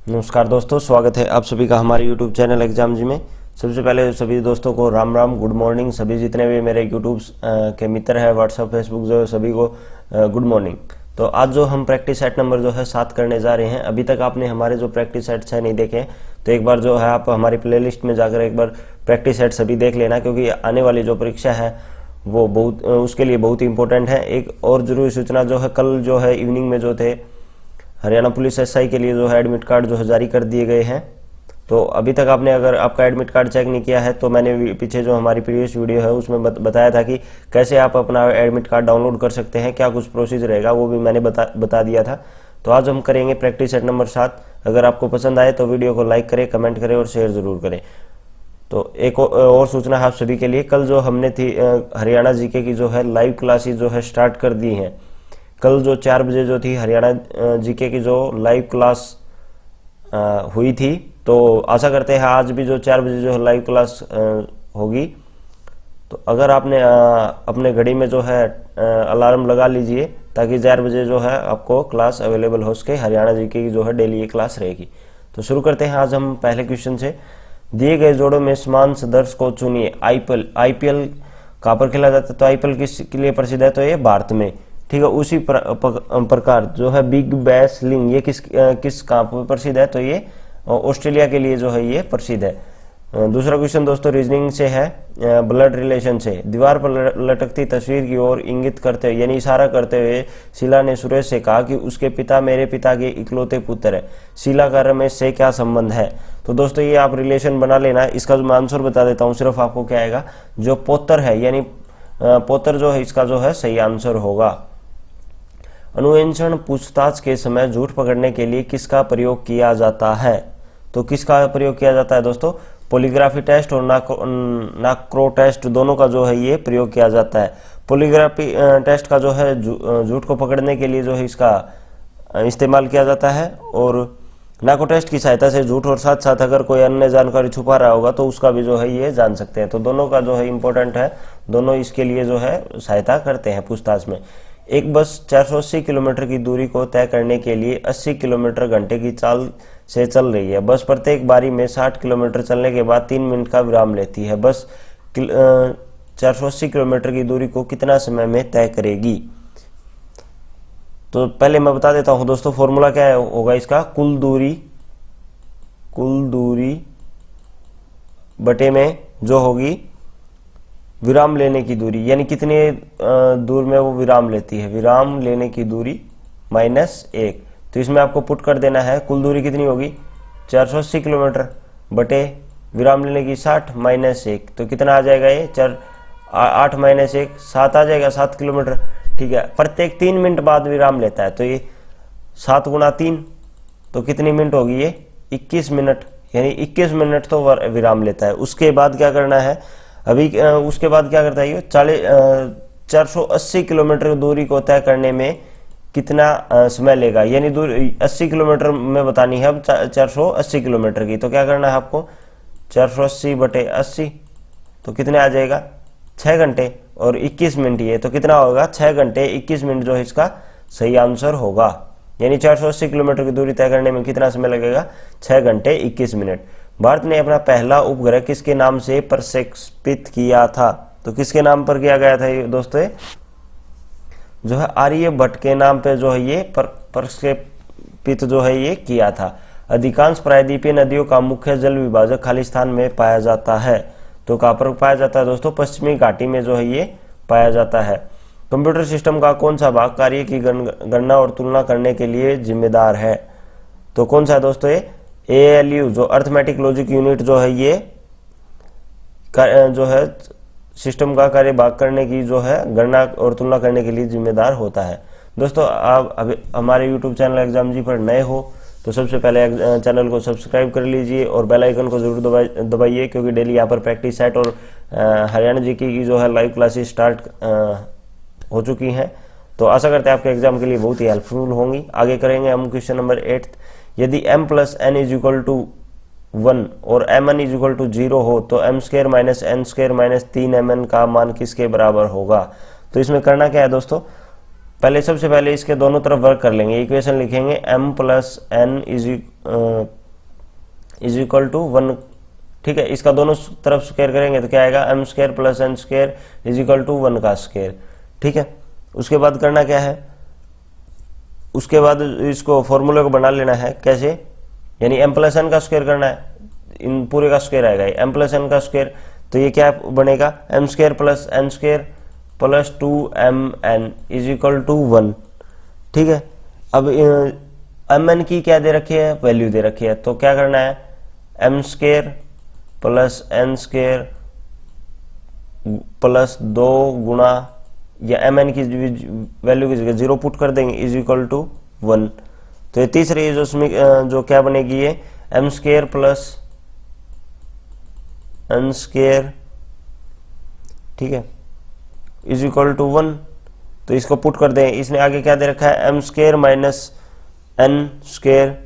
नमस्कार दोस्तों, स्वागत है आप सभी का हमारे YouTube चैनल एग्जाम जी में। सबसे पहले सभी दोस्तों को राम राम, गुड मॉर्निंग। सभी जितने भी मेरे यूट्यूब के मित्र हैं, व्हाट्सअप फेसबुक जो है, सभी को गुड मॉर्निंग। तो आज जो हम प्रैक्टिस सेट नंबर जो है 7 करने जा रहे हैं। अभी तक आपने हमारे जो प्रैक्टिस सेट्स है नहीं देखे हैं, तो एक बार जो है आप हमारी प्लेलिस्ट में जाकर एक बार प्रैक्टिस सेट सभी देख लेना, क्योंकि आने वाली जो परीक्षा है वो उसके लिए बहुत ही इंपॉर्टेंट है। एक और जरूरी सूचना जो है, कल जो है इवनिंग में जो थे हरियाणा पुलिस एसआई के लिए जो है एडमिट कार्ड जो है जारी कर दिए गए हैं। तो अभी तक आपने अगर आपका एडमिट कार्ड चेक नहीं किया है, तो मैंने पीछे जो हमारी प्रीवियस वीडियो है उसमें बताया था कि कैसे आप अपना एडमिट कार्ड डाउनलोड कर सकते हैं, क्या कुछ प्रोसीजर रहेगा, वो भी मैंने बता दिया था। तो आज हम करेंगे प्रैक्टिस सेट नंबर 7। अगर आपको पसंद आए तो वीडियो को लाइक करें, कमेंट करें और शेयर जरूर करें। तो एक और सूचना है आप सभी के लिए, कल जो हमने थी हरियाणा जीके की जो है लाइव क्लासेस जो है स्टार्ट कर दी हैं। कल जो 4 बजे जो थी हरियाणा जीके की जो लाइव क्लास हुई थी, तो आशा करते हैं आज भी जो 4 बजे जो लाइव क्लास होगी। तो अगर आपने अपने घड़ी में जो है अलार्म लगा लीजिए, ताकि 4 बजे जो है आपको क्लास अवेलेबल हो सके। हरियाणा जीके की जो है डेली ये क्लास रहेगी। तो शुरू करते हैं आज हम पहले क्वेश्चन से। दिए गए जोड़ों में समान सदस्य को चुनिए। आईपीएल कहाँ पर खेला जाता है? तो आईपीएल किसके लिए प्रसिद्ध है? तो ये भारत में, ठीक है। उसी प्रकार जो है बिग बैश लिंग, ये किस कहाँ पर प्रसिद्ध है? तो ये ऑस्ट्रेलिया के लिए जो है ये प्रसिद्ध है। दूसरा क्वेश्चन दोस्तों रीजनिंग से है, ब्लड रिलेशन से। दीवार पर लटकती तस्वीर की ओर इंगित करते हुए यानी इशारा करते हुए शीला ने सुरेश से कहा कि उसके पिता मेरे पिता के इकलौते पुत्र है। शीला का रमेश से क्या संबंध है? तो दोस्तों ये आप रिलेशन बना लेना। इसका जो मैं आंसर बता देता हूँ, सिर्फ आपको क्या आएगा, जो पोत्र है यानी पोत्र जो है, इसका जो है सही आंसर होगा। अनुवेंषण पूछताछ के समय झूठ पकड़ने के लिए किसका प्रयोग किया जाता है? तो किसका प्रयोग किया जाता है दोस्तों? पॉलीग्राफी टेस्ट और नाक्रो टेस्ट, दोनों का जो है ये प्रयोग किया जाता है। पॉलीग्राफी टेस्ट का जो है झूठ को पकड़ने के लिए जो है इसका इस्तेमाल किया जाता है, और नाको टेस्ट की सहायता से झूठ और साथ साथ अगर कोई अन्य जानकारी छुपा रहा होगा तो उसका भी जो है ये जान सकते हैं। तो दोनों का जो है इम्पोर्टेंट है, दोनों इसके लिए जो है सहायता करते हैं पूछताछ में। एक बस 480 किलोमीटर की दूरी को तय करने के लिए 80 किलोमीटर घंटे की चाल से चल रही है। बस प्रत्येक बारी में 60 किलोमीटर चलने के बाद 3 मिनट का विराम लेती है। बस 480 किलोमीटर की दूरी को कितना समय में तय करेगी? तो पहले मैं बता देता हूं दोस्तों, फॉर्मूला क्या होगा इसका। कुल दूरी बटे में जो होगी विराम लेने की दूरी, यानी कितने दूर में वो विराम लेती है, विराम लेने की दूरी -1। तो इसमें आपको पुट कर देना है, कुल दूरी कितनी होगी 480 किलोमीटर बटे विराम लेने की 60 -1, तो कितना आ जाएगा ये 8 -1 7 आ जाएगा, 7 किलोमीटर, ठीक है। प्रत्येक 3 मिनट बाद विराम लेता है, तो ये 7 गुणा 3 तो कितनी मिनट होगी ये 21 मिनट, यानी 21 मिनट तो विराम लेता है। उसके बाद क्या करना है, अभी उसके बाद क्या करता है ये 480 किलोमीटर दूरी को तय करने में कितना समय लेगा, यानी दूरी 80 किलोमीटर में बतानी है अब 480 किलोमीटर की। तो क्या करना है आपको 480 बटे 80, तो कितने आ जाएगा 6 घंटे और 21 मिनट ये, तो कितना होगा 6 घंटे 21 मिनट जो है इसका सही आंसर होगा। यानी 480 किलोमीटर की दूरी तय करने में कितना समय लगेगा 6 घंटे 21 मिनट। भारत ने अपना पहला उपग्रह किसके नाम से प्रक्षेपित किया था? तो किसके नाम पर किया गया था ये दोस्तों? जो है आर्यभट्ट के नाम पे जो है ये प्रक्षेपित जो है ये किया था। अधिकांश प्रायद्वीपीय नदियों का मुख्य जल विभाजक खालिस्तान में पाया जाता है। तो कहाँ पर पाया जाता है दोस्तों? पश्चिमी घाटी में जो है ये पाया जाता है। कंप्यूटर सिस्टम का कौन सा भाग कार्य की गणना और तुलना करने के लिए जिम्मेदार है? तो कौन सा है दोस्तों ये? ALU जो अर्थमेटिक लॉजिक यूनिट जो है ये जो है सिस्टम का कार्य भाग करने की जो है गणना और तुलना करने के लिए जिम्मेदार होता है। दोस्तों आप अभी हमारे YouTube चैनल एग्जाम जी पर नए हो तो सबसे पहले चैनल को सब्सक्राइब कर लीजिए और बेल आइकन को जरूर दबाइए, क्योंकि डेली यहाँ पर प्रैक्टिस सेट और हरियाणा जीके की जो है लाइव क्लासेस स्टार्ट हो चुकी हैं। तो आशा करते हैं आपके एग्जाम के लिए बहुत ही हेल्पफुल होंगी। आगे करेंगे हम क्वेश्चन नंबर 8। यदि m + n = 1 और mn = 0 हो तो m² - n² - 3mn का मान किसके बराबर होगा? तो इसमें करना क्या है दोस्तों, पहले सबसे पहले इसके दोनों तरफ वर्क कर लेंगे, इक्वेशन लिखेंगे m plus n is equal to 1। ठीक है, इसका दोनों तरफ स्क्वायर करेंगे तो क्या आएगा, m square plus n square is equal to 1 का स्क्वायर। ठीक है, उसके बाद करना क्या है, उसके बाद इसको फॉर्मूले को बना लेना है। कैसे, यानी m प्लस एन का स्क्वायर करना है, इन पूरे का स्क्वायर आएगा m प्लस एन का स्क्वायर, तो ये क्या बनेगा, m square plus n square plus 2mn is equal to 1। ठीक है, अब mn की क्या दे रखी है, वैल्यू दे रखी है, तो क्या करना है, m square plus n square plus 2 गुणा, या mn की वैल्यू की जगह 0 पुट कर देंगे, इज इक्वल टू 1। तो ये तीसरी जो क्या बनेगी, ये m square plus n square, ठीक है, इज इक्वल टू 1। तो इसको पुट कर दें, इसने आगे क्या दे रखा है, m square minus n square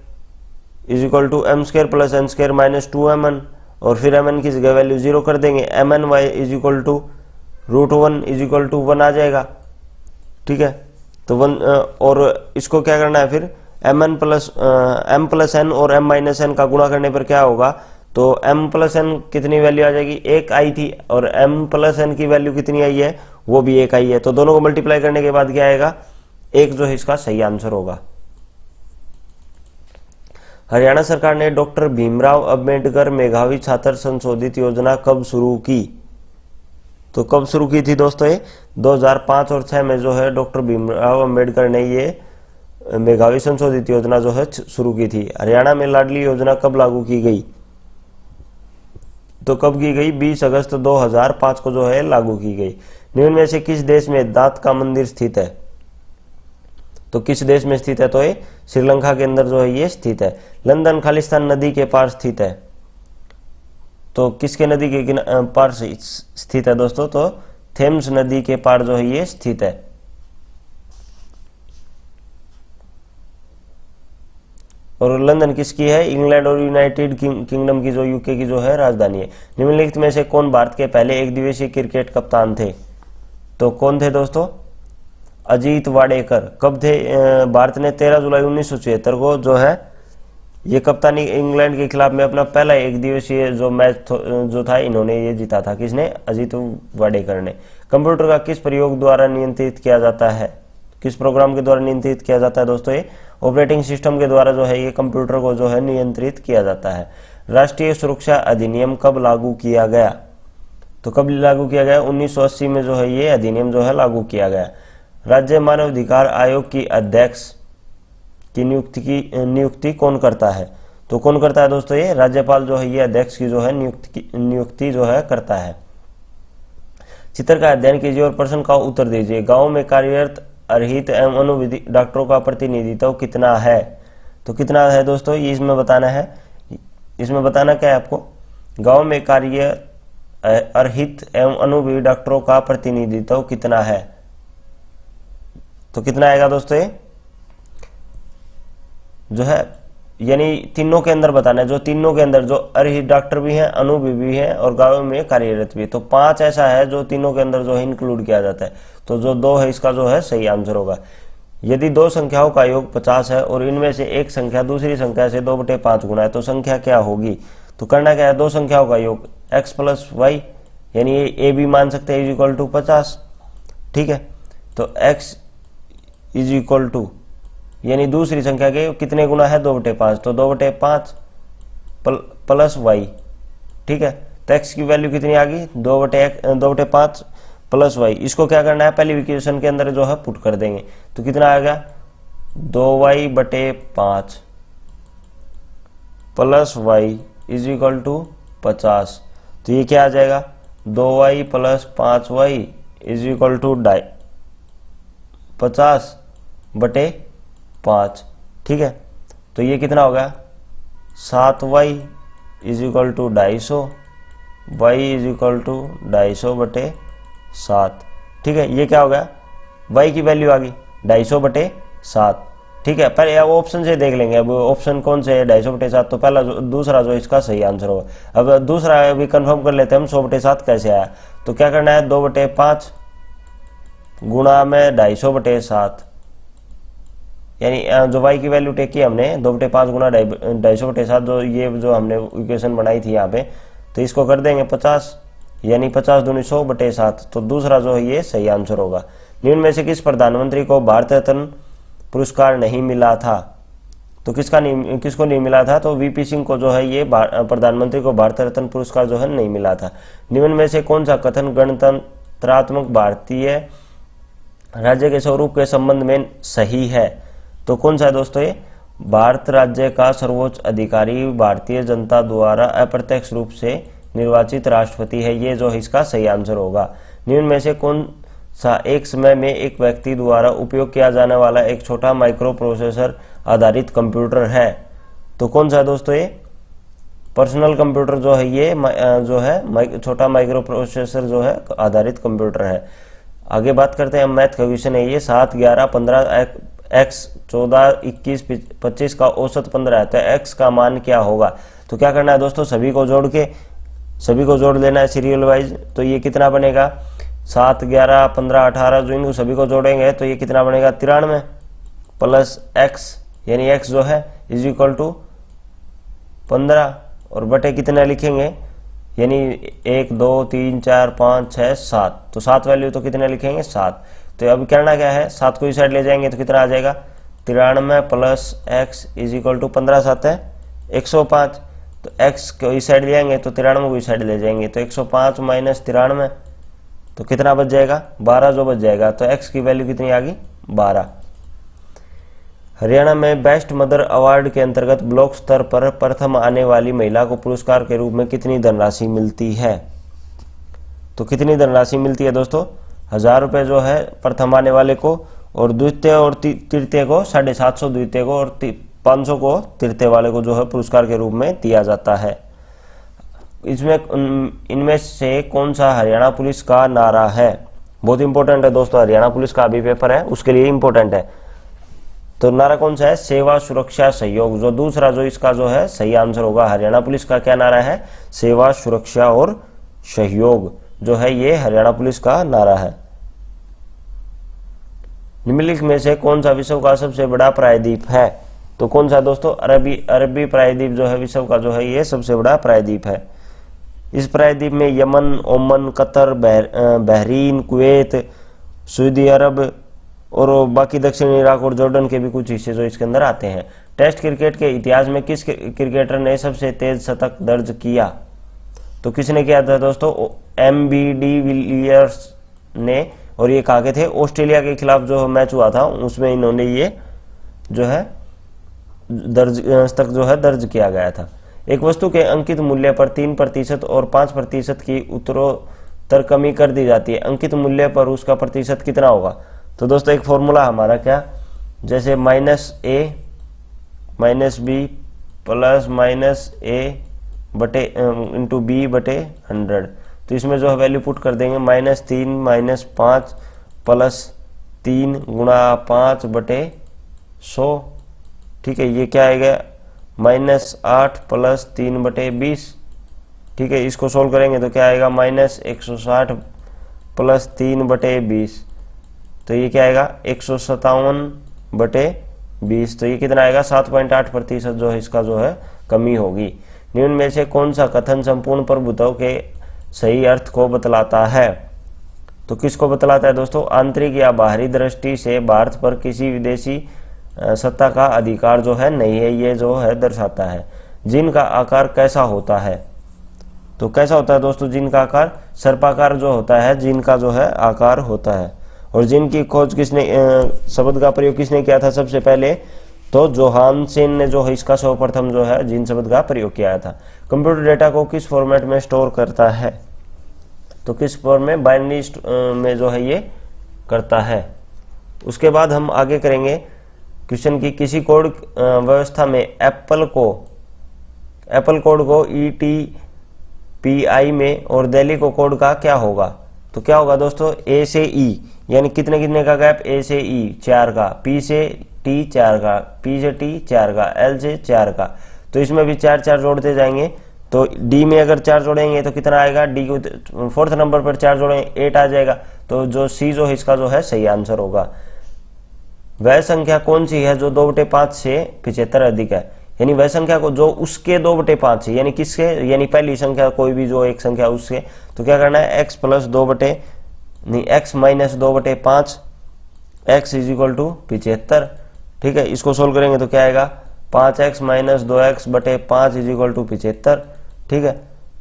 is equal to m square plus n square minus 2mn, और फिर mn की जगह वैल्यू 0 कर देंगे, mny is equal to √1 is equal to 1 आ जाएगा। ठीक है, तो 1, और इसको क्या करना है फिर, m प्लस n और m माइनस n का गुणा करने पर क्या होगा, तो m प्लस n कितनी वैल्यू आ जाएगी, 1 आई थी, और m प्लस n की वैल्यू कितनी आई है, वो भी 1 आई है, तो दोनों को मल्टीप्लाई करने के बाद क्या आएगा, 1 जो है इसका सही आंसर होगा। हरियाणा सरकार ने डॉक्टर भीमराव अंबेडकर मेधावी छात्र संशोधित योजना कब शुरू की, तो कब शुरू की थी दोस्तों, ये 2005 और 6 में जो है डॉक्टर भीमराव अंबेडकर ने ये मेधावी संशोधित योजना जो है शुरू की थी। हरियाणा में लाडली योजना कब लागू की गई, तो कब की गई, 20 अगस्त 2005 को जो है लागू की गई। निम्न में से किस देश में दांत का मंदिर स्थित है, तो किस देश में स्थित है, तो ये श्रीलंका के अंदर जो है ये स्थित है। लंदन खालिस्तान नदी के पार स्थित है, तो किसके नदी के पार स्थित है दोस्तों, तो थेम्स नदी के पार जो है ये स्थित है। और लंदन किसकी है, इंग्लैंड और यूनाइटेड किंगडम की, जो यूके की जो है राजधानी है। निम्नलिखित में से कौन भारत के पहले एक दिवसीय क्रिकेट कप्तान थे, तो कौन थे दोस्तों, अजीत वाडेकर। कब थे, भारत ने 13 जुलाई 1976 को जो है ये कप्तानी इंग्लैंड के खिलाफ में अपना पहला एक दिवसीय जो मैच जो था इन्होंने ये जीता था, किसने, अजीत वाडेकर ने। कंप्यूटर का किस प्रयोग द्वारा नियंत्रित किया जाता है, किस प्रोग्राम के द्वारा नियंत्रित किया जाता है दोस्तों, ये ऑपरेटिंग सिस्टम के द्वारा जो है ये कंप्यूटर को जो है नियंत्रित किया जाता है। राष्ट्रीय सुरक्षा अधिनियम कब लागू किया गया, तो कब लागू किया गया, 1980 में जो है ये अधिनियम जो है लागू किया गया। राज्य मानवाधिकार आयोग की अध्यक्ष की नियुक्ति कौन करता है, तो कौन करता है दोस्तों, ये राज्यपाल जो है ये अध्यक्ष की जो है नियुक्ति जो है करता है। चित्र का अध्ययन कीजिए और प्रश्न का उत्तर दीजिए। गांव में कार्यरत अर्हित एवं अनुविधि डॉक्टरों का प्रतिनिधित्व कितना है, तो कितना है दोस्तों, ये इसमें बताना है। इसमें बताना क्या है आपको, गांव में कार्य अर्हित एवं अनुविधि डॉक्टरों का प्रतिनिधित्व कितना है, तो कितना आएगा दोस्तों, ये जो है यानी तीनों के अंदर बताना है, जो तीनों के अंदर जो अर्हित डॉक्टर भी हैं, अनुविधि भी हैं और गांव में कार्यरत भी, तो 5 ऐसा है जो तीनों के अंदर जो है इंक्लूड किया जाता है, तो जो 2 है इसका जो है सही आंसर होगा। यदि 2 संख्याओं का योग 50 है और इनमें से एक संख्या दूसरी संख्या से 2/5 गुना है, तो संख्या क्या होगी, तो करना क्या है, 2 संख्याओं का योग x प्लस वाई, यानी ए भी मान सकते हैं, इज इक्वल टू 50। ठीक है, तो x इज इक्वल टू, यानी दूसरी संख्या के कितने गुना है, 2/5, तो 2/5 प्लस वाई। ठीक है, तो x की वैल्यू कितनी आ गई, 2/5 प्लस वाई। इसको क्या करना है, पहली इक्वेशन के अंदर जो है पुट कर देंगे, तो कितना आ गया, 2y/5 plus y is equal to 50। तो ये क्या आ जाएगा, 2y plus 5y is equal to 50/5। ठीक है, तो ये कितना हो गया, 7y is equal to 250, y is equal to 250/7। ठीक है, ये क्या हो गया, y की वैल्यू आ गई 250/7। ठीक है, पहले अब ऑप्शन से देख लेंगे, अब ऑप्शन कौन से है, 250/7, तो पहला दूसरा जो इसका सही आंसर होगा। अब दूसरा अभी कंफर्म कर लेते हैं हम, 100/7 कैसे आया, तो क्या करना है, 2/5 गुणा में 250/7, यानी जो y की वैल्यू टेक की हमने 2/5 गुणा 250/7, जो ये जो हमने इक्वेशन बनाई थी यहाँ पे, तो इसको कर देंगे 50, यानी 50 दूनी 100/7। तो दूसरा जो है ये सही आंसर होगा। निम्न में से किस प्रधानमंत्री को भारत रत्न पुरस्कार नहीं मिला था? तो किसको नहीं मिला था? तो वीपी सिंह को जो है ये प्रधानमंत्री को भारत रत्न पुरस्कार जो है नहीं मिला था। निम्न में से कौन सा कथन गणतंत्रात्मक भारतीय राज्य के स्वरूप के संबंध में सही है? तो कौन सा है दोस्तों ये? भारत राज्य का सर्वोच्च अधिकारी भारतीय जनता द्वारा अप्रत्यक्ष रूप से निर्वाचित राष्ट्रपति है, ये जो है इसका सही आंसर होगा। निम्न में से कौन सा एक समय में एक व्यक्ति द्वारा उपयोग किया जाने वाला एक छोटा माइक्रो प्रोसेसर आधारित कंप्यूटर है? तो कौन सा है दोस्तों ये? पर्सनल कंप्यूटर जो है ये जो है छोटा माइक्रो प्रोसेसर जो है आधारित कंप्यूटर है। आगे बात करते हैं, मैथ का क्वेश्चन है ये। 7, 11, 15 x 14, 21, 25 का औसत 15 है, तो x का मान क्या होगा? तो क्या करना है दोस्तों, सभी को जोड़ लेना है सीरियल वाइज। तो ये कितना बनेगा? 7, 11, 15, 18 जो इनको सभी को जोड़ेंगे तो ये कितना बनेगा? 93 प्लस x, यानी x जो है इज इक्वल टू 15 और बटे कितना लिखेंगे, यानी 1, 2, 3, 4, 5, 6, 7। तो 7 वैल्यू तो कितने लिखेंगे? 7। तो अब करना क्या है, 7 को इस साइड ले जाएंगे तो कितना आ जाएगा? 93 plus x is equal to 15 7 है 105। तो x को इस साइड ले जाएंगे तो 93 को इस साइड ले जाएंगे, तो 105 माइनस 93 तो कितना बच जाएगा? 12 जो बच जाएगा। तो x की वैल्यू कितनी आ गई? 12। हरियाणा में बेस्ट मदर अवार्ड के अंतर्गत ब्लॉक स्तर पर प्रथम आने वाली महिला को पुरस्कार के रूप में कितनी धनराशि मिलती है? तो कितनी धनराशि मिलती है दोस्तों? 1000 रुपये जो है प्रथम आने वाले को, और द्वितीय और तृतीय को 750, द्वितीय को, और 500 को तृतीय वाले को जो है पुरस्कार के रूप में दिया जाता है। इनमें से कौन सा हरियाणा पुलिस का नारा है? बहुत इंपॉर्टेंट है दोस्तों, हरियाणा पुलिस का अभी पेपर है उसके लिए इंपॉर्टेंट है। तो नारा कौन सा है? सेवा सुरक्षा सहयोग। जो दूसरा जो इसका जो है सही आंसर होगा। हरियाणा पुलिस का क्या नारा है? सेवा सुरक्षा और सहयोग जो है ये हरियाणा पुलिस का नारा है। निम्नलिखित में से कौन सा विश्व का सबसे बड़ा प्रायद्वीप है? तो कौन सा दोस्तों? अरबी प्रायद्वीप जो है विश्व का जो है ये सबसे बड़ा प्रायद्वीप है। इस प्रायद्वीप में Yemen, Oman, Qatar, Bahrain, Kuwait, Saudi Arab और बाकी दक्षिण इराक और जॉर्डन के भी कुछ हिस्से जो इसके अंदर आते हैं। टेस्ट क्रिकेट के इतिहास में किस क्रिकेटर ने सबसे तेज शतक दर्ज किया? तो किसने किया था दोस्तों? एम.बी. डी विलियर्स ने, और ये कहा थे ऑस्ट्रेलिया के खिलाफ जो मैच हुआ था उसमें इन्होंने ये जो है शतक जो है दर्ज किया गया था। एक वस्तु के अंकित मूल्य पर 3% और 5% की उत्तरोत्तर कमी कर दी जाती है। अंकित मूल्य पर उसका प्रतिशत कितना होगा? तो दोस्तों एक फॉर्मूला हमारा क्या, जैसे -a - b प्लस -a बटे इंटू b बटे 100। तो इसमें जो है वैल्यू पुट कर देंगे -3 - 5 प्लस 3 गुणा 5 बटे 100। ठीक है, ये क्या आएगा? -8 प्लस 3 बटे 20। ठीक है, इसको सोल्व करेंगे तो क्या आएगा? -160 प्लस 3 बटे 20। तो ये क्या आएगा? 157 बटे 20। तो ये कितना आएगा? 7.8% जो है इसका जो है कमी होगी। निम्न में से कौन सा कथन संपूर्ण प्रभुत्व के सही अर्थ को बतलाता है? तो किसको बतलाता है दोस्तों? आंतरिक या बाहरी दृष्टि से भारत पर किसी विदेशी सत्ता का अधिकार जो है नहीं है, ये जो है दर्शाता है। जिन का आकार कैसा होता है? तो कैसा होता है दोस्तों जिन का आकार? सर्पाकार जो होता है जिन का जो है आकार होता है। और जिन की खोज किसने, शब्द का प्रयोग किसने किया था सबसे पहले? तो जोहानसन ने जो है इसका सर्वप्रथम जो है जिन शब्द का प्रयोग किया था। कंप्यूटर डेटा को किस फॉर्मेट में स्टोर करता है? तो किस फॉर्म में? बाइनरी में जो है ये करता है। उसके बाद हम आगे करेंगे क्वेश्चन की, किसी कोड व्यवस्था में एप्पल कोड को ETPI में और दिल्ली को कोड का क्या होगा? तो क्या होगा दोस्तों? A से E, यानी कितने का गैप? A से E 4 का, P से T 4 का, P से T 4 का, L से 4 का। तो इसमें भी 4 जोड़ते जाएंगे तो डी में अगर 4 जोड़ेंगे तो कितना आएगा, डी को फोर्थ नंबर पर 4 जोड़ेंगे 8 आ जाएगा। तो जो सी जो है इसका जो है सही आंसर होगा। वह संख्या कौन सी है जो 2/5 से 75 अधिक है, यानी वह संख्या को जो उसके 2/5 है, यानी किसके, यानी पहली संख्या कोई भी जो एक संख्या उसके, तो क्या करना है x plus 2 x minus 2/5 x is equal to 75। ठीक है, इसको सोल्व करेंगे तो क्या आएगा 5x minus 2x/5 is equal to 75। ठीक है,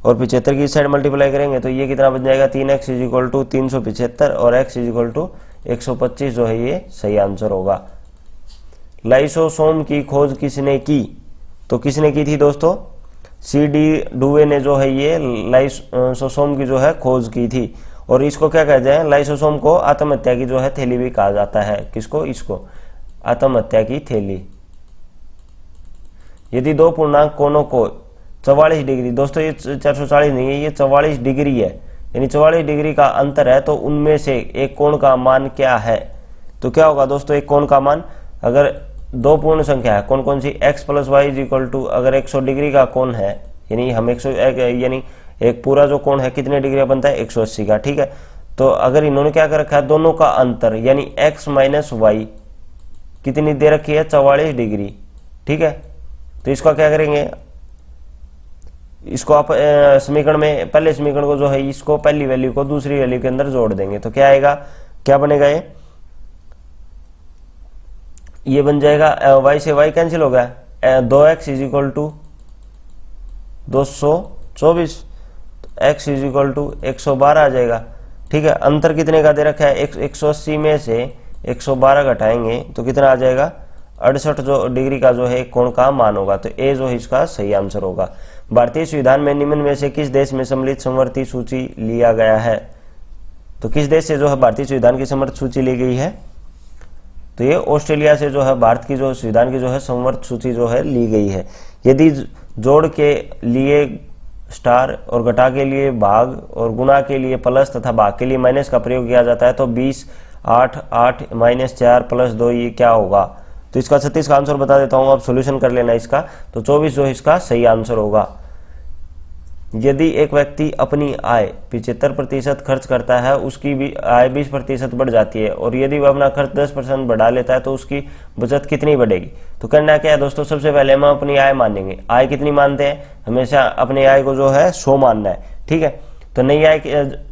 और 75 की साइड मल्टीप्लाई करेंगे तो ये कितना बन जाएगा 3x इज इक्वल टू 375 और x इज इक्वल टू 125 जो है ये सही आंसर होगा। लाइसोसोम की खोज किसने की, तो किसने की थी दोस्तों, CD डुवे ने जो है ये लाइसोसोम की जो है खोज की थी। और इसको क्या कहते हैं, लाइसोसोम को आत्महत्या की जो है थैली भी कहा जाता है। किसको, इसको आत्महत्या की थैली। यदि दो पूर्णांक कोणों को 44 डिग्री, दोस्तों ये 440 नहीं है, ये 44 डिग्री है, यानी 44 डिग्री का अंतर है, तो उनमें से एक कोण का मान क्या है। तो क्या होगा दोस्तों, एक कोण का मान, अगर दो पूर्ण संख्या है कौन कौन सी, x plus y is equal to, अगर 100 डिग्री का कोण है, यानी हम 100 यानी एक पूरा जो कोण है कितने डिग्री का बनता है 180 का। ठीक है, तो अगर इन्होंने क्या कर रखा है, दोनों का अंतर यानी x माइनस वाई कितनी दे रखी है 44 डिग्री। ठीक है, तो इसका क्या करेंगे, इसको आप समीकरण में, पहले समीकरण को जो है इसको पहली वैल्यू को दूसरी वैल्यू के अंदर जोड़ देंगे तो क्या आएगा, क्या बनेगा, ये बन जाएगा y से y कैंसिल हो गया, 2x is equal to 224, x is equal to 112 आ जाएगा। ठीक है, अंतर कितने का दे रखा है, 180 में से 112 घटाएंगे तो कितना आ जाएगा 68 जो डिग्री का जो है कोण का मान होगा। तो ए जो है इसका सही आंसर होगा। भारतीय संविधान में निम्न में से किस देश में सम्मिलित समवर्ती सूची लिया गया है, तो किस देश से जो है भारतीय संविधान की समवर्त सूची ली गई है, तो ये ऑस्ट्रेलिया से जो है भारत की जो संविधान की जो है समवर्त सूची जो है ली गई है। यदि जोड़ के लिए स्टार और घटा के लिए भाग और गुणा के लिए प्लस तथा भाग के लिए माइनस का प्रयोग किया जाता है तो 20 8 8 माइनस 4 प्लस 2 ये क्या होगा। तो इसका 36 का आंसर बता देता हूं, आप सॉल्यूशन कर लेना इसका। तो 24 जो इसका सही आंसर होगा। यदि एक व्यक्ति अपनी आय 75% खर्च करता है, उसकी भी आय 20% बढ़ जाती है, और यदि वह अपना खर्च 10% बढ़ा लेता है तो उसकी बचत कितनी बढ़ेगी। तो करना क्या है दोस्तों, सबसे पहले हम अपनी आय मानेंगे। आय कितनी मानते हैं, हमेशा अपनी आय को जो है 100 मानना है। ठीक है, तो नई आय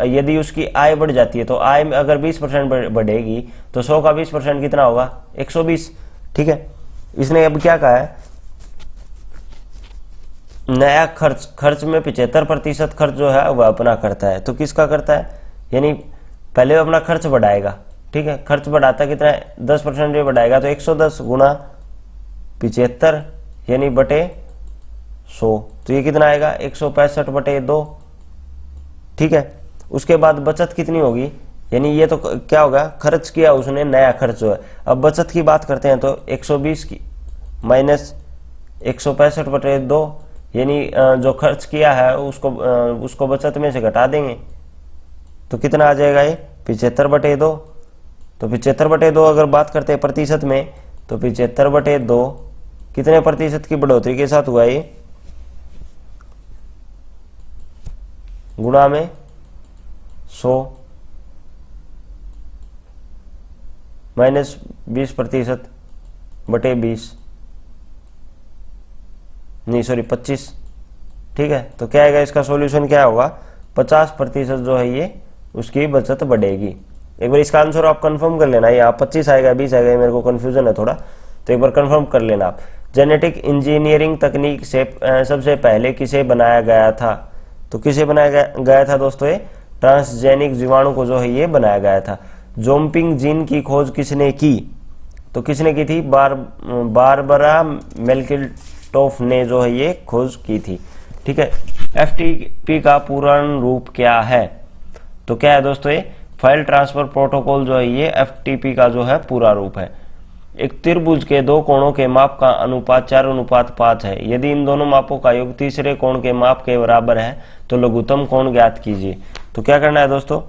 यदि उसकी आय बढ़ जाती है तो आय में अगर 20% बढ़ेगी तो 100 का 20% कितना होगा 120। ठीक है, इसने अब क्या कहा है, नया खर्च में 75% खर्च जो है वह अपना करता है। तो किसका करता है, यानी पहले वो अपना खर्च बढ़ाएगा। ठीक है, खर्च बढ़ाता कितना है 10% जो बढ़ाएगा, तो 110 गुणा 75 यानी बटे 100, तो ये कितना आएगा 165/2। ठीक है, उसके बाद बचत कितनी होगी, यानी ये तो क्या होगा, खर्च किया उसने, नया खर्च जो है। अब बचत की बात करते हैं तो 120 की माइनस 165/2 यानी जो खर्च किया है उसको बचत में से घटा देंगे तो कितना आ जाएगा ये 75/2। तो 75/2 अगर बात करते हैं प्रतिशत में, तो 75/2 कितने प्रतिशत की बढ़ोतरी के साथ हुआ ये, गुणा में 100 माइनस 20% बटे 20 नहीं सॉरी 25। ठीक है, तो क्या आएगा, इसका सॉल्यूशन क्या होगा 50% जो है ये उसकी बचत बढ़ेगी। एक बार इसका आंसर आप कंफर्म कर लेना, यहाँ 25 आएगा 20 आएगा, मेरे को कंफ्यूजन है थोड़ा, तो एक बार कंफर्म कर लेना आप। जेनेटिक इंजीनियरिंग तकनीक से सबसे पहले किसे बनाया गया था, तो किसे बनाया गया था दोस्तों, ये ट्रांसजेनिक जीवाणु को जो है ये बनाया गया था। जोम्पिंग जीन की खोज किसने की, तो किसने की थी, बारबरा मेल्किल्टोफ ने जो है ये खोज की थी। ठीक है, एफटीपी का पूर्ण रूप क्या है, तो क्या है दोस्तों, ये फाइल ट्रांसफर प्रोटोकॉल जो है ये एफटीपी का जो है पूरा रूप है। एक त्रिभुज के दो कोणों के माप का अनुपात 4:5 है। यदि इन दोनों मापों का योग तीसरे कोण के माप के बराबर है तो लघुत्तम कोण ज्ञात कीजिए। तो क्या करना है दोस्तों,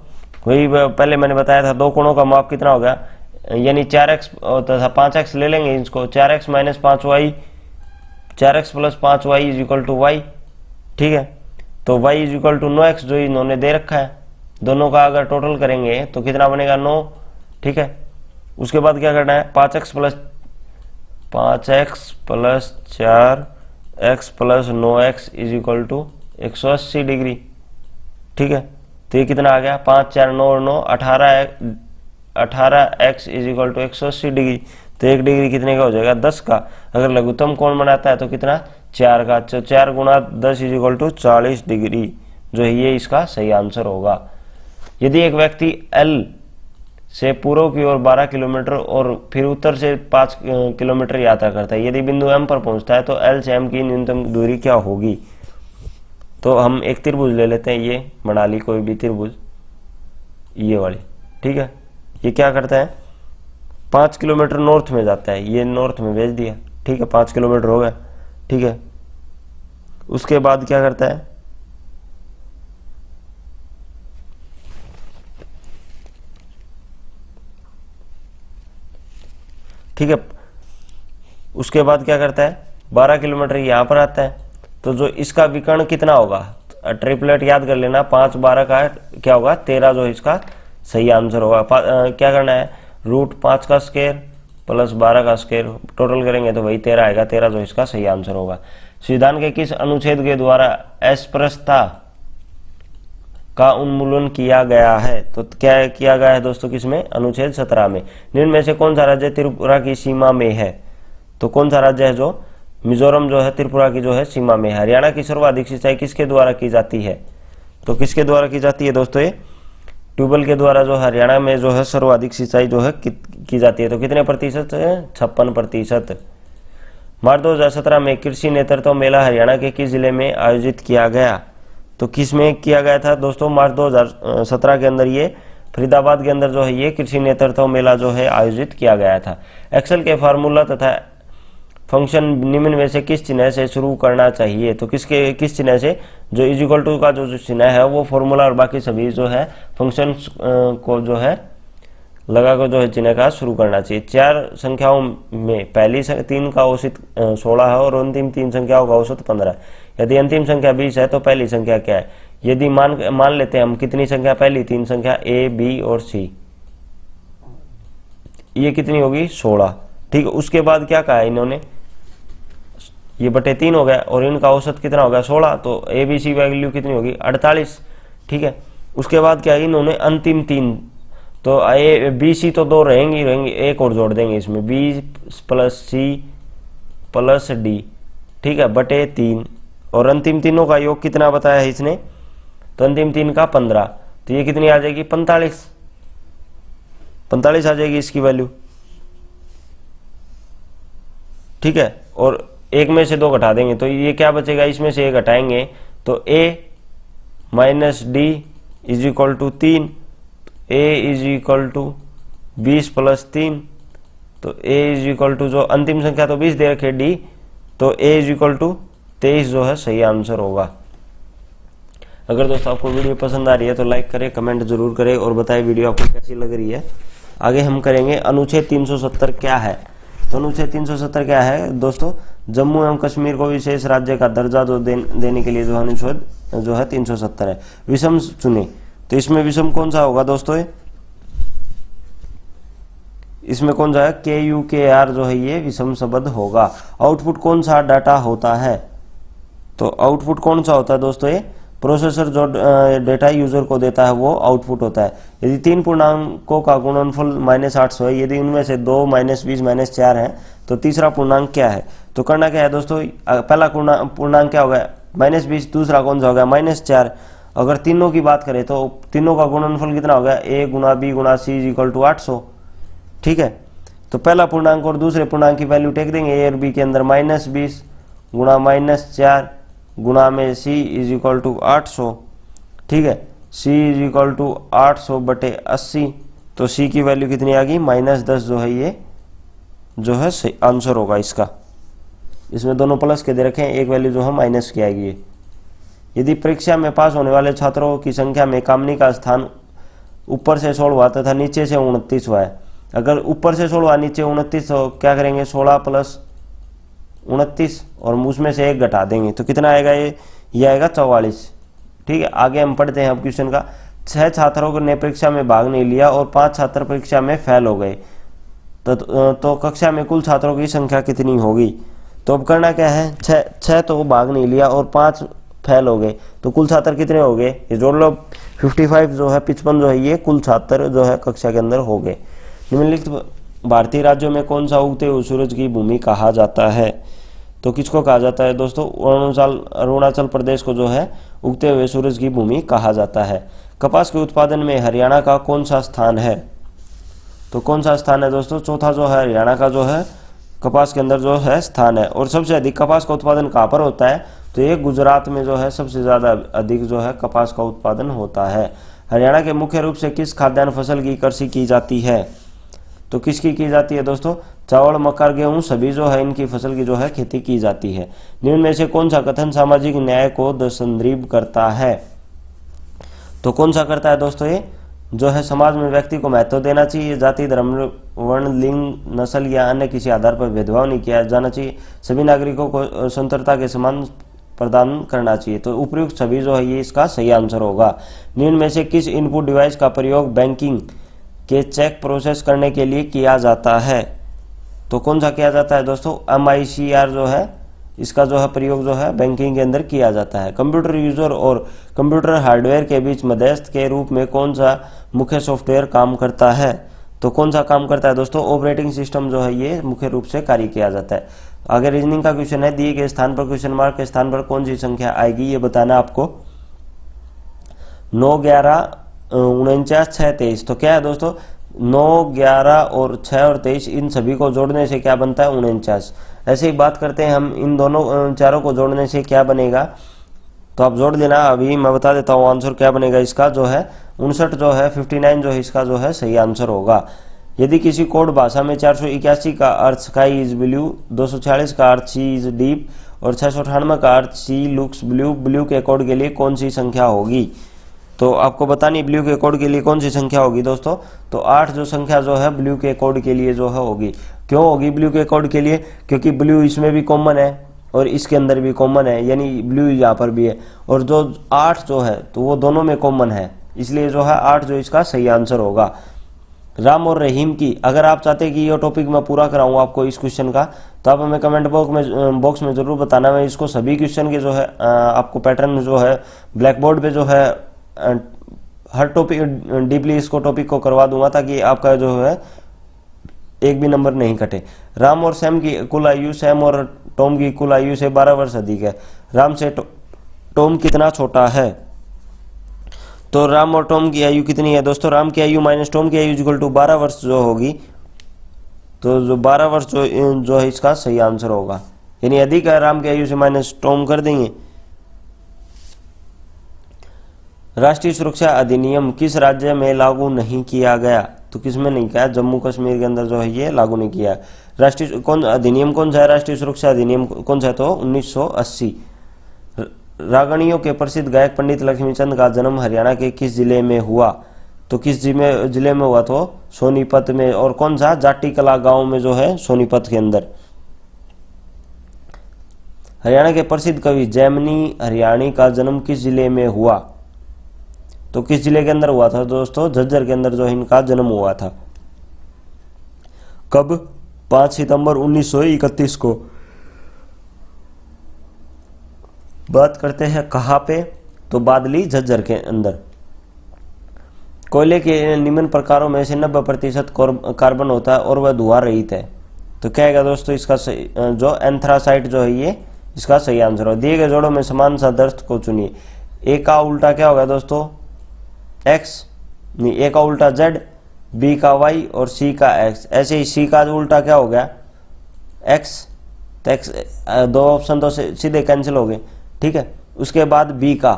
वही पहले मैंने बताया था, दो कोणों का माप कितना होगा, यानी 4x तथा 5x ले लेंगे इसको, 4x minus 5y, 4x plus 5y is equal to y। ठीक है। तो y is equal to 9x जो इन्होंने दे रखा है, दोनों का अगर टोटल करेंगे तो कितना बनेगा 9, ठीक है। उसके बाद क्या करना है 5x plus 4x plus 9x is equal to 180 degree, ठीक है। तो ये कितना आ गया 5 4 9 और 9 18x is equal to 180 degree. तो 1 डिग्री कितने का हो जाएगा 10 का। अगर लघुत्तम कोण बनाता है तो कितना 4 का। तो 4 गुणा 10 इज इक्वल टू 40 डिग्री जो है ये इसका सही आंसर होगा। यदि एक व्यक्ति L से पूर्व की ओर 12 किलोमीटर और फिर उत्तर से 5 किलोमीटर यात्रा करता है, यदि बिंदु M पर पहुंचता है तो L से M की न्यूनतम दूरी क्या होगी। तो हम एक त्रिभुज ले लेते हैं, ये बना ली कोई भी त्रिभुज, ये वाली, ठीक है। ये क्या करता है 5 किलोमीटर नॉर्थ में जाता है, ये नॉर्थ में भेज दिया, ठीक है, 5 किलोमीटर हो गया, ठीक है। उसके बाद क्या करता है ठीक है, उसके बाद क्या करता है 12 किलोमीटर यहां पर आता है। तो जो इसका विकर्ण कितना होगा, ट्रिपलेट याद कर लेना, 5 12 का क्या होगा 13 जो इसका सही आंसर होगा। क्या करना है √5 का स्क्वायर प्लस 12 का स्क्वायर, टोटल करेंगे तो वही 13 आएगा, 13 जो इसका सही आंसर होगा। संविधान के किस अनुच्छेद के द्वारा अस्पृश्यता का उन्मूलन किया गया है। तो क्या किया गया है दोस्तों, किसमें अनुच्छेद 17 में। निम्न में से कौन सा राज्य त्रिपुरा की सीमा में है। तो कौन सा राज्य है जो मिजोरम जो है त्रिपुरा की जो है सीमा में है। हरियाणा की सर्वाधिक सिंचाई किसके द्वारा की जाती है। तो किसके द्वारा की जाती है दोस्तों, ये ट्यूबवेल के द्वारा जो हरियाणा में जो है सर्वाधिक सिंचाई जो है की जाती है। तो कितने प्रतिशत है 56%। मार्च 2017 में कृषि नेतृत्व मेला हरियाणा के किस जिले में आयोजित किया गया। तो किस में किया गया था दोस्तों, मार्च 2017 के अंदर ये फरीदाबाद के अंदर जो है ये कृषि नेतृत्व मेला जो है आयोजित किया गया था। एक्सेल के फार्मूला तथा फंक्शन निम्न में से किस चिन्ह से शुरू करना चाहिए। तो किस चिन्ह से, जो इज इक्वल टू का जो चिन्ह है वो फॉर्मूला और बाकी सभी जो है फंक्शन को जो है लगा कर जो है चिन्ह का शुरू करना चाहिए। 4 संख्याओं में पहली 3 का औसत 16 है और अंतिम 3 संख्याओं का औसत 15 है। यदि अंतिम संख्या 20 है तो पहली संख्या क्या है। यदि मान लेते हैं हम कितनी संख्या, पहली 3 संख्या A B और C, ये कितनी होगी 16, ठीक है। उसके बाद क्या कहा है इन्होंने, ये बटे 3 हो गया और इनका औसत कितना होगा 16, तो A B C वैल्यू कितनी होगी 48, ठीक है। उसके बाद क्या है इन्होंने अंतिम 3, तो A B C तो 2 रहेंगी, एक और जोड़ देंगे इसमें B plus C plus D, ठीक है, बटे 3 और अंतिम तीनों का योग कितना बताया है इसने, तो अंतिम 3 का 15, तो ये कितनी आ जाएगी 45 आ जाएगी इसकी वैल्यू, ठीक है। और एक में से 2 घटा देंगे तो ये क्या बचेगा, इसमें से 1 घटाएंगे तो A minus D is equal to 3, A is equal to 20 plus 3, तो A इज इक्वल टू जो अंतिम संख्या तो 20 दे रखे D, तो A इज इक्वल टू 23 जो है सही आंसर होगा। अगर दोस्तों आपको वीडियो पसंद आ रही है तो लाइक करें, कमेंट जरूर करें और बताएं वीडियो आपको कैसी लग रही है। आगे हम करेंगे अनुच्छेद 370 क्या है। तो अनुच्छेद 370 क्या है दोस्तों, जम्मू एवं कश्मीर को विशेष राज्य का दर्जा जो देने के लिए जो अनुच्छेद जो है 370 है। विषम चुने, तो इसमें विषम कौन सा होगा दोस्तों, इसमें कौन सा है KUKR जो है ये विषम शब्द होगा। आउटपुट कौन सा डाटा होता है, तो आउटपुट कौन सा होता है दोस्तों, ये प्रोसेसर जो डेटा यूजर को देता है वो आउटपुट होता है। यदि 3 पूर्णांकों का गुणनफल -800 है, यदि उनमें से 2 -20 -4 है तो तीसरा पूर्णांक क्या है। तो करना क्या है दोस्तों, पहला पूर्णांक क्या होगा -20, दूसरा कौन सा होगा -4। अगर तीनों की बात करें तो तीनों का गुणनफल कितना होगा, A गुणा B गुणा C इज इक्वल टू 800, ठीक है। तो पहला पूर्णांक और दूसरे पूर्णांक की वैल्यू टेक देंगे A और B के अंदर, -20 गुणा -4 गुणा में C इज इक्वल टू 800, ठीक है। C इज इक्वल टू 800 बटे 80, तो C की वैल्यू कितनी आ गई -10 जो है ये जो है सही आंसर होगा इसका। इसमें दोनों प्लस के दे रखे हैं, एक वैल्यू जो है माइनस की आएगी। यदि परीक्षा में पास होने वाले छात्रों की संख्या में कामनी का स्थान ऊपर से 16 तथा नीचे से 29 है, अगर ऊपर से 16 नीचे 29 तो क्या करेंगे 16 प्लस 29 और उसमें से 1 घटा देंगे तो कितना आएगा, ये आएगा 44। ठीक है, आगे हम पढ़ते हैं अब क्वेश्चन का। 6 छात्रों ने परीक्षा में भाग नहीं लिया और 5 छात्र परीक्षा में फेल हो गए, तो कक्षा में कुल छात्रों की संख्या कितनी होगी? तो अब करना क्या है, 6 तो भाग नहीं लिया और 5 फेल हो गए, तो कुल छात्र कितने हो गए? ये जोड़ लो, 55 जो है 55 जो है ये कुल छात्र जो है कक्षा के अंदर हो गए। निम्नलिखित भारतीय राज्यों में कौन सा उगते हुए सूरज की भूमि कहा जाता है? तो किसको कहा जाता है दोस्तों? अरुणाचल प्रदेश को जो है उगते हुए सूरज की भूमि कहा जाता है। कपास के उत्पादन में हरियाणा का कौन सा स्थान है? तो कौन सा स्थान है दोस्तों? चौथा जो है हरियाणा का जो है कपास के अंदर जो है स्थान है। और सबसे अधिक कपास का उत्पादन कहाँ पर होता है? तो ये गुजरात में जो है सबसे ज़्यादा अधिक जो है कपास का उत्पादन होता है। हरियाणा के मुख्य रूप से किस खाद्यान्न फसल की कृषि की जाती है? तो किसकी की जाती है दोस्तों? चावल, मक्का, गेहूं सभी जो है इनकी फसल की जो है खेती की जाती है। निम्न में से कौन सा कथन सामाजिक न्याय को संदर्भित करता है? तो कौन सा करता है दोस्तों? ये जो है समाज में व्यक्ति को महत्व देना चाहिए, जाति, धर्म, वर्ण, लिंग, नस्ल या अन्य किसी आधार पर भेदभाव नहीं किया जाना चाहिए, सभी नागरिकों को स्वतंत्रता के समान प्रदान करना चाहिए। तो उपयुक्त सभी जो है ये इसका सही आंसर होगा। निम्न में से किस इनपुट डिवाइस का प्रयोग बैंकिंग के चेक प्रोसेस करने के लिए किया जाता है? तो कौन सा किया जाता है दोस्तों? MICR जो है इसका जो है प्रयोग जो है बैंकिंग के अंदर किया जाता है। कंप्यूटर यूजर और कंप्यूटर हार्डवेयर के बीच मध्यस्थ के रूप में कौन सा मुख्य सॉफ्टवेयर काम करता है? तो कौन सा काम करता है दोस्तों? ऑपरेटिंग सिस्टम जो है ये मुख्य रूप से कार्य किया जाता है। आगे रीजनिंग का क्वेश्चन है, दिए गए स्थान पर क्वेश्चन मार्क के स्थान पर कौन सी संख्या आएगी ये बताना आपको। 9, 11, 49, 6, 23। तो क्या है दोस्तों? 9, 11 और 6 और 23 इन सभी को जोड़ने से क्या बनता है? 49। ऐसे ही बात करते हैं हम इन दोनों चारों को जोड़ने से क्या बनेगा, तो आप जोड़ देना। अभी मैं बता देता हूँ आंसर क्या बनेगा इसका जो है 59 जो है 59 जो है इसका जो है सही आंसर होगा। यदि किसी कोड भाषा में 481 का अर्थ स्काई इज ब्लू, 246 का अर्थ सी इज डीप और 698 का अर्थ सी लुक्स ब्लू, ब्लू के कोड के लिए कौन सी संख्या होगी? तो आपको बतानी ब्लू के कोड के लिए कौन सी संख्या होगी दोस्तों? तो 8 जो संख्या जो है ब्लू के कोड के लिए जो है होगी। क्यों होगी ब्लू के कोड के लिए? क्योंकि ब्लू इसमें भी कॉमन है और इसके अंदर भी कॉमन है, यानी ब्लू यहाँ पर भी है, और जो 8 जो है तो वो दोनों में कॉमन है, इसलिए जो है 8 जो इसका सही आंसर होगा। राम और रहीम की, अगर आप चाहते हैं कि ये टॉपिक मैं पूरा कराऊँ आपको इस क्वेश्चन का, तो आप हमें कमेंट बॉक्स में जरूर बताना। मैं इसको सभी क्वेश्चन के जो है आपको पैटर्न जो है ब्लैक बोर्ड पे जो है हर टॉपिक डीपली इसको टॉपिक को करवा दूंगा, ताकि आपका जो है एक भी नंबर नहीं कटे। राम और सैम की कुल आयु सैम और टॉम की कुल आयु से 12 वर्ष अधिक है। राम से टॉम कितना छोटा है? तो राम और टॉम की आयु कितनी है दोस्तों? राम की आयु माइनस टॉम की आयु इक्वल टू 12 वर्ष जो होगी, तो जो 12 वर्ष जो है इसका सही आंसर होगा, यानी अधिक है राम की आयु से माइनस टॉम कर देंगे। राष्ट्रीय सुरक्षा अधिनियम किस राज्य में लागू नहीं किया गया? तो किस में नहीं किया? जम्मू कश्मीर के अंदर जो है ये लागू नहीं किया। राष्ट्रीय अधिनियम कौन सा है? राष्ट्रीय सुरक्षा अधिनियम कौन सा है? तो 1980। रागणियों के प्रसिद्ध गायक पंडित लक्ष्मीचंद का जन्म हरियाणा के किस जिले में हुआ? तो किस जिले में हुआ? तो सोनीपत में। और कौन सा? जाटी कला गांव में जो है सोनीपत के अंदर। हरियाणा के प्रसिद्ध कवि जैमिनी हरियाणी का जन्म किस जिले में हुआ? तो किस जिले के अंदर हुआ था दोस्तों? झज्जर के अंदर जो इनका जन्म हुआ था। कब? 5 सितंबर 1931 को। बात करते हैं कहाँ पे? तो बादली झज्जर के अंदर। कोयले के निम्न प्रकारों में से 90% कार्बन होता है और वह धुआं रहित है। तो क्या है दोस्तों इसका सही, जो एंथ्रासाइट जो है ये इसका सही आंसर हो। दिए गए जोड़ों में समान सादृश्य को चुनिए। ए का उल्टा क्या होगा दोस्तों? एक्स, नहीं, ए का उल्टा जेड, बी का वाई और सी का एक्स। ऐसे ही सी का उल्टा क्या हो गया? एक्स। तो एक्स, दो ऑप्शन तो सीधे कैंसिल हो गए, ठीक है। उसके बाद बी का,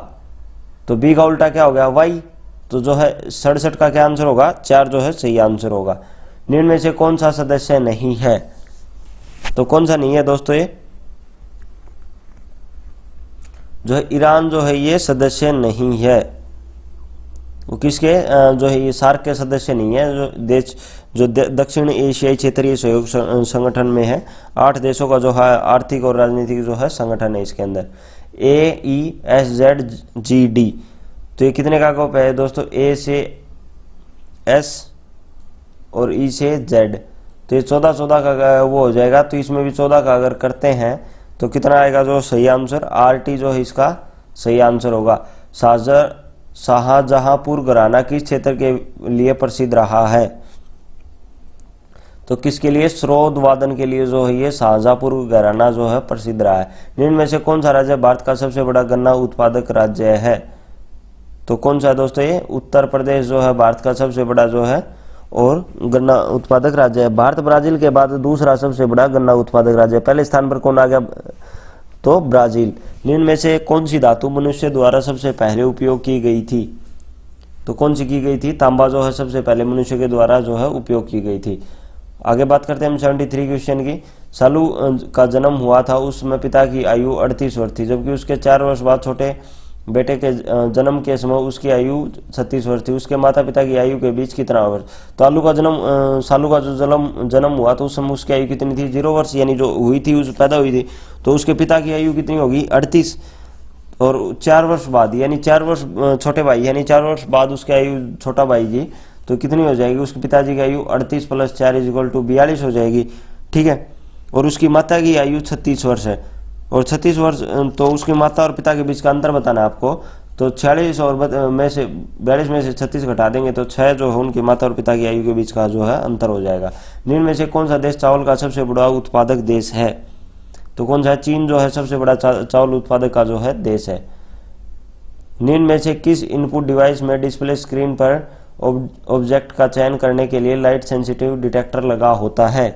तो बी का उल्टा क्या हो गया? वाई। तो जो है 67 का क्या आंसर होगा? 4 जो है सही आंसर होगा। निम्न में से कौन सा सदस्य नहीं है? तो कौन सा नहीं है दोस्तों? ये जो है ईरान जो है ये सदस्य नहीं है। वो किसके जो है ये सार्क के सदस्य नहीं है, जो देश जो दक्षिण एशियाई क्षेत्रीय सहयोग संगठन में है। 8 देशों का जो है आर्थिक और राजनीतिक जो है संगठन है इसके अंदर, AESZGD। तो ये कितने का ग्रुप है दोस्तों, ए से एस और ई से जेड, तो ये 14 का वो हो जाएगा। तो इसमें भी 14 का अगर करते हैं तो कितना आएगा जो सही आंसर, RT जो है इसका सही आंसर होगा। शाहजहांपुर घराना किस क्षेत्र के लिए प्रसिद्ध रहा है, तो किसके लिए, स्रोत वादन के लिए जो है ये शाहजहांपुर घराना जो है प्रसिद्ध रहा है। निम्न में से कौन सा राज्य भारत का सबसे बड़ा गन्ना उत्पादक राज्य है, तो कौन सा दोस्तों ये उत्तर प्रदेश जो है भारत का सबसे बड़ा जो है और गन्ना उत्पादक राज्य है। भारत ब्राजील के बाद दूसरा सबसे बड़ा गन्ना उत्पादक राज्य है। पहले स्थान पर कौन आ गया, तो ब्राजील। निम्न में से कौन सी धातु मनुष्य द्वारा सबसे पहले उपयोग की गई थी, तो कौन सी की गई थी, तांबा जो है सबसे पहले मनुष्य के द्वारा जो है उपयोग की गई थी। आगे बात करते हैं हम 73 क्वेश्चन की। सालू का जन्म हुआ था, उसमें पिता की आयु 38 वर्ष थी, जबकि उसके 4 वर्ष बाद छोटे बेटे के जन्म के समय उसकी आयु 36 वर्ष थी। उसके माता पिता की आयु के बीच कितना वर्ष, तो सालू का जो जन्म हुआ तो उस समय उसकी आयु कितनी थी, 0 वर्ष, यानी जो हुई थी उस पैदा हुई थी तो उसके पिता की आयु कितनी होगी, 38। और 4 वर्ष बाद यानी 4 वर्ष छोटे भाई यानी 4 वर्ष बाद उसकी आयु छोटा भाई की तो कितनी हो जाएगी, उसके पिताजी की आयु 38 + 4 = 42 हो जाएगी, ठीक है। और उसकी माता की आयु 36 वर्ष है, और 36 वर्ष तो उसकी माता और पिता के बीच का अंतर बताना है आपको। तो 46 और 42 में से 36 घटा देंगे तो 6 जो है उनकी माता और पिता की आयु के बीच का जो है अंतर हो जाएगा। निम्न में से कौन सा देश चावल का सबसे बड़ा उत्पादक देश है, तो कौन सा है, चीन जो है सबसे बड़ा चावल उत्पादक का जो है देश है। निम्न में से किस इनपुट डिवाइस में डिस्प्ले स्क्रीन पर ऑब्जेक्ट का चयन करने के लिए लाइट सेंसिटिव डिटेक्टर लगा होता है,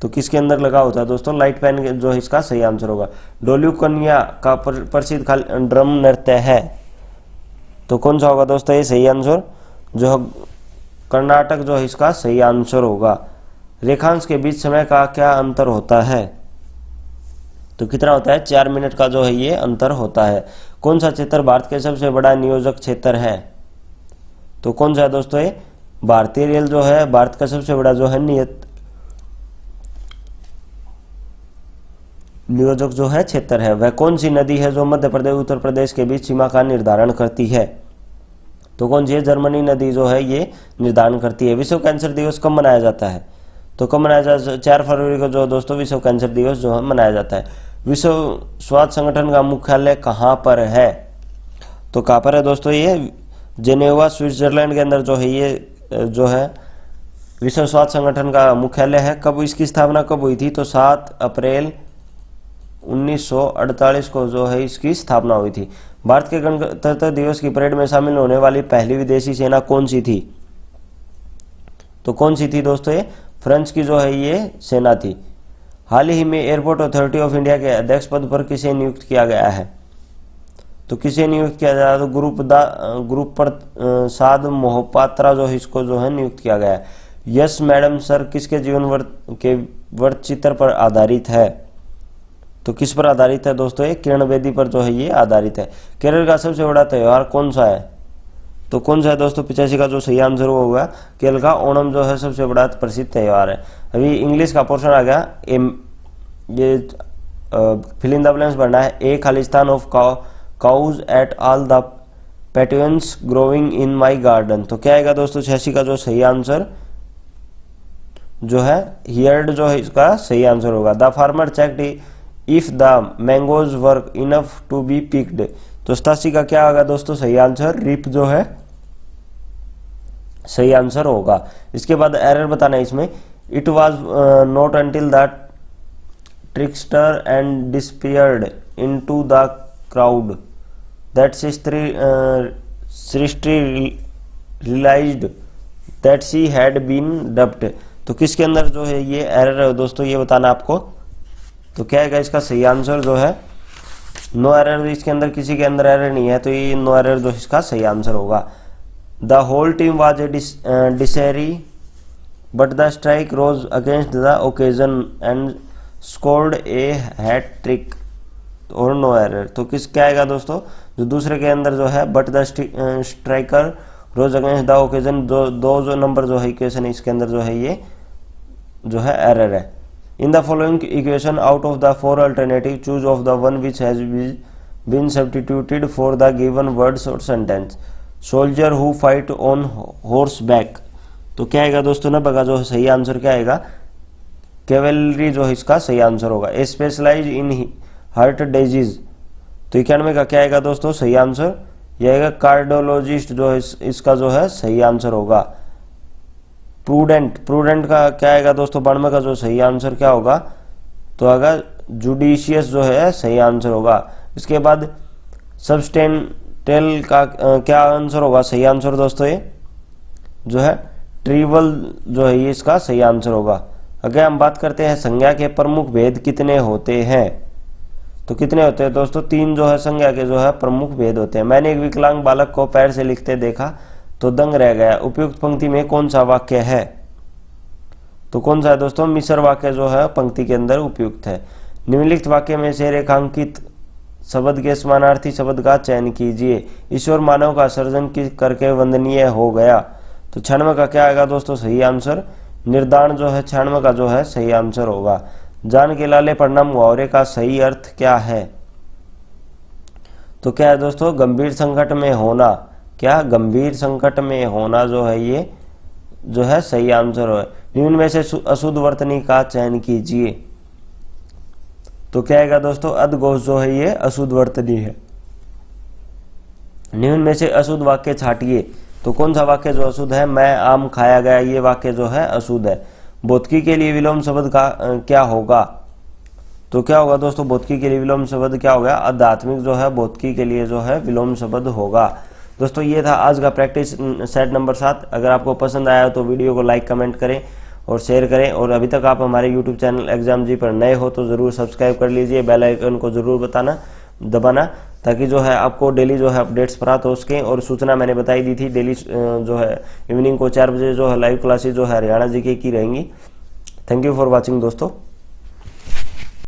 तो किसके अंदर लगा होता है दोस्तों, लाइट पेन जो है इसका सही आंसर होगा। डोलू कन्या का प्रसिद्ध ड्रम नृत्य है, तो कौन सा होगा दोस्तों ये सही आंसर, जो कर्नाटक जो है इसका सही आंसर होगा। रेखांश के बीच समय का क्या अंतर होता है, तो कितना होता है, 4 मिनट का जो है ये अंतर होता है। कौन सा क्षेत्र भारत के सबसे बड़ा नियोजक क्षेत्र है, तो कौन सा है दोस्तों ये, भारतीय रेल जो है भारत का सबसे बड़ा जो है नियोजक जो है क्षेत्र है। वह कौन सी नदी है जो मध्य प्रदेश उत्तर प्रदेश के बीच सीमा का निर्धारण करती है, तो कौन सी है, जर्मनी नदी जो है ये निर्धारण करती है। विश्व कैंसर दिवस कब मनाया जाता है, तो कब मनाया जाता है, 4 फरवरी को जो दोस्तों विश्व कैंसर दिवस जो है मनाया जाता है। विश्व स्वास्थ्य संगठन का मुख्यालय कहाँ पर है, तो कहाँ पर है दोस्तों ये, जेनेवा स्विट्जरलैंड के अंदर जो है ये जो है विश्व स्वास्थ्य संगठन का मुख्यालय है। कब इसकी स्थापना कब हुई थी, तो 7 अप्रैल 1948 को जो है इसकी स्थापना हुई थी। भारत के गणतंत्र दिवस की परेड में शामिल होने वाली पहली विदेशी सेना कौन सी थी, तो कौन सी थी दोस्तों ये, फ्रेंच की जो है ये सेना थी। हाल ही में एयरपोर्ट अथॉरिटी ऑफ इंडिया के अध्यक्ष पद पर किसे नियुक्त किया गया है, तो किसे नियुक्त किया जाए, तो ग्रुप प्रसाद मोहपात्रा जो है इसको जो है नियुक्त किया गया है। यस मैडम सर किसके जीवन वृत्त चित्र पर आधारित है, तो किस पर आधारित है दोस्तों ये, किरण बेदी पर जो है ये आधारित है। केरल का सबसे बड़ा त्योहार कौन सा है, तो कौन सा है दोस्तों, 85 का जो सही आंसर वो होगा, केरल का ओणम जो है सबसे बड़ा प्रसिद्ध त्योहार है। अभी इंग्लिश का पोर्शन आ गया, ये फिल इन द ब्लैंक्स भरना है। ए खालिस्तान of cows ate all the petunias growing in my garden, तो क्या आएगा दोस्तों 86 का जो सही आंसर जो है हियर्ड जो है इसका सही आंसर होगा। The farmer checked if the mangoes were enough to be picked, तो 87 का क्या होगा दोस्तों सही आंसर, रिप जो है सही आंसर होगा। इसके बाद एरर बताना है इसमें, it was not until the trickster and disappeared into the crowd that Srishti realised that she had been duped, तो किसके अंदर जो है ये एरर है दोस्तों ये बताना आपको, तो क्या है इसका सही आंसर जो है नो एरर, इसके अंदर किसी के अंदर एरर नहीं है तो ये नो एरर जो इसका सही आंसर होगा। The whole team was a disarray but the strike rose against the occasion and scored a hat trick, और नो एरर। तो किस क्या आएगा दोस्तों, जो दूसरे के अंदर जो है but the striker rose against the occasion, दो जो नंबर जो है इक्वेशन इसके अंदर जो है ये जो है एरर है। In the following equation out of the 4 alternative choose of the one which has been substituted for the given words और sentence. Soldier who fight on horse back. तो क्या आएगा दोस्तों, 90 का जो सही आंसर क्या आएगा, कैवेलरी जो है इसका सही आंसर होगा। Specialise in heart disease. तो 91 का क्या आएगा दोस्तों सही आंसर, यह आएगा कार्डियोलॉजिस्ट जो है इसका जो है सही आंसर होगा। प्रूडेंट का क्या आएगा दोस्तों, 92 का जो सही आंसर क्या होगा, तो अगर जुडिशियस जो है सही आंसर होगा। इसके बाद सब्सटेंटेल का क्या आंसर होगा, सही आंसर दोस्तों ये जो है ट्रिवल जो है ये इसका सही आंसर होगा। अगर हम बात करते हैं संज्ञा के प्रमुख भेद कितने होते हैं, तो कितने होते हैं दोस्तों, 3 जो है संज्ञा के जो है प्रमुख भेद होते हैं। मैंने एक विकलांग बालक को पैर से लिखते देखा तो दंग रह गया। उपयुक्त पंक्ति में कौन सा वाक्य है, तो कौन सा है दोस्तों, मिश्र वाक्य जो है पंक्ति के अंदर उपयुक्त है। निम्नलिखित वाक्य में से रेखांकित शब्द के समानार्थी शब्द का चयन कीजिए। ईश्वर मानव का सर्जन करके वंदनीय हो गया। तो 96 का क्या आएगा दोस्तों सही आंसर, निर्दान जो है 96 का जो है सही आंसर होगा। जान के लाले पढ़ना मुहावरे का सही अर्थ क्या है, तो क्या है दोस्तों, गंभीर संकट में होना। क्या, गंभीर संकट में होना जो है ये जो है सही आंसर है। निम्न में से अशुद्ध वर्तनी का चयन कीजिए। तो क्या आएगा दोस्तों, अधघोष जो है ये अशुद्ध वर्तनी है। निम्न में से अशुद्ध वाक्य छाटिए। तो कौन सा वाक्य जो अशुद्ध है, मैं आम खाया गया, ये वाक्य जो है अशुद्ध है। बोधकी के लिए विलोम शब्द का क्या होगा, तो क्या होगा दोस्तों, बोधकी के लिए विलोम शब्द क्या होगा, आध्यात्मिक जो है बोधकी के लिए जो है विलोम शब्द होगा। दोस्तों ये था आज का प्रैक्टिस सेट नंबर 7। अगर आपको पसंद आया तो वीडियो को लाइक कमेंट करें और शेयर करें। और अभी तक आप हमारे यूट्यूब चैनल एग्जाम जी पर नए हो तो ज़रूर सब्सक्राइब कर लीजिए, बेल आइकन को ज़रूर दबाना, ताकि जो है आपको डेली जो है अपडेट्स प्राप्त हो सकें। और सूचना मैंने बताई दी थी, डेली जो है इवनिंग को 4 बजे जो है लाइव क्लासेज जो है हरियाणा जीके की रहेंगी। थैंक यू फॉर वॉचिंग दोस्तों।